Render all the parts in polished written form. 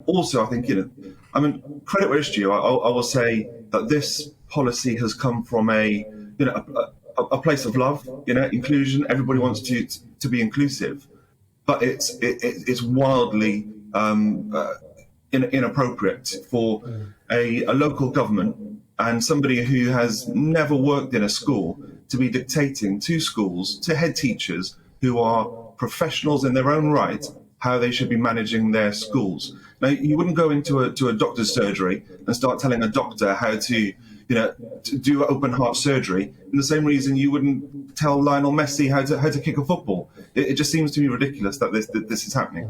Also, I think, I mean, credit where it's due. I will say that this policy has come from a place of love, inclusion. Everybody wants to be inclusive, but it's wildly inappropriate for a local government and somebody who has never worked in a school to be dictating to schools, to head teachers who are professionals in their own right, how they should be managing their schools. Now, you wouldn't go into a doctor's surgery and start telling a doctor how to do open heart surgery, in the same reason you wouldn't tell Lionel Messi how to kick a football. It just seems to me ridiculous that this is happening.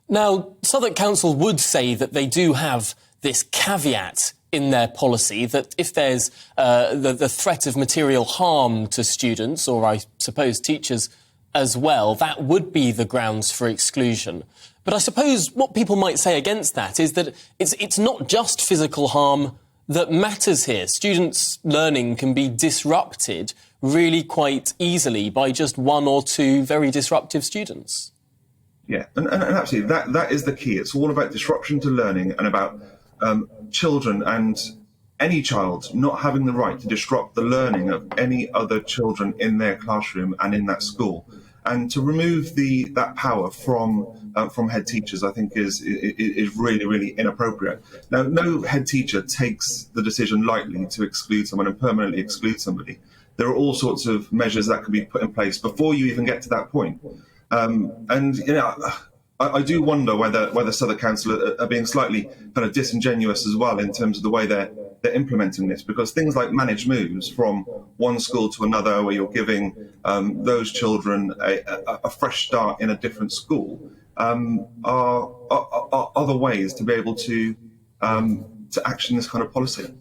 Now, Southwark Council would say that they do have this caveat in their policy that if there's the threat of material harm to students, or I suppose teachers as well, that would be the grounds for exclusion. But I suppose what people might say against that is that it's not just physical harm that matters here. Students' learning can be disrupted really quite easily by just one or two very disruptive students. Yeah, and absolutely, that is the key. It's all about disruption to learning and about children and any child not having the right to disrupt the learning of any other children in their classroom and in that school. And to remove that power from head teachers, I think is really, really inappropriate. Now, no head teacher takes the decision lightly to exclude someone and permanently exclude somebody. There are all sorts of measures that can be put in place before you even get to that point. I do wonder whether Southwark Council are being slightly kind of disingenuous as well in terms of the way they're implementing this, because things like managed moves from one school to another, where you're giving those children a fresh start in a different school, are other ways to be able to action this kind of policy.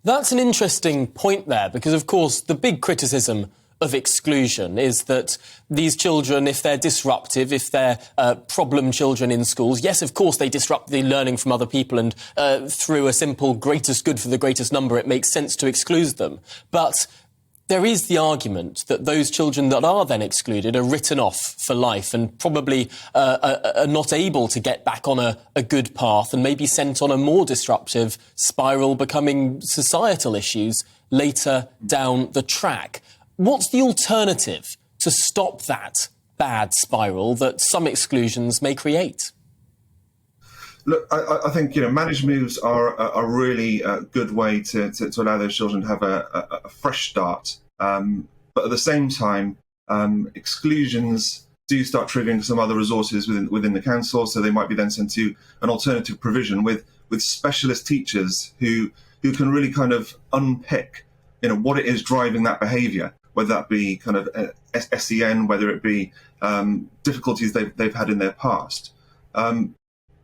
That's an interesting point there, because, of course, the big criticism of exclusion is that these children, if they're disruptive, if they're problem children in schools, yes, of course, they disrupt the learning from other people, and through a simple greatest good for the greatest number, it makes sense to exclude them. But there is the argument that those children that are then excluded are written off for life and probably are not able to get back on a good path and maybe sent on a more disruptive spiral, becoming societal issues later down the track. What's the alternative to stop that bad spiral that some exclusions may create? Look, I think managed moves are a really good way to allow those children to have a fresh start. But at the same time, exclusions do start triggering some other resources within the council, so they might be then sent to an alternative provision with specialist teachers who can really kind of unpick what it is driving that behaviour, whether that be kind of SEN, whether it be difficulties they've had in their past. And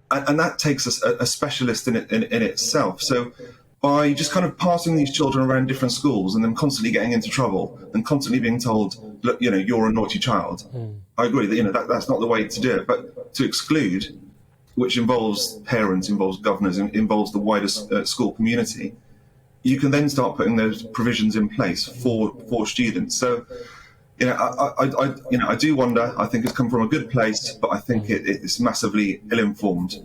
that takes a specialist in itself. So by just kind of passing these children around different schools and them constantly getting into trouble and constantly being told, look, you're a naughty child, I agree that that's not the way to do it. But to exclude, which involves parents, involves governors, involves the wider school community, you can then start putting those provisions in place for students. So, I do wonder. I think it's come from a good place, but I think it's massively ill-informed.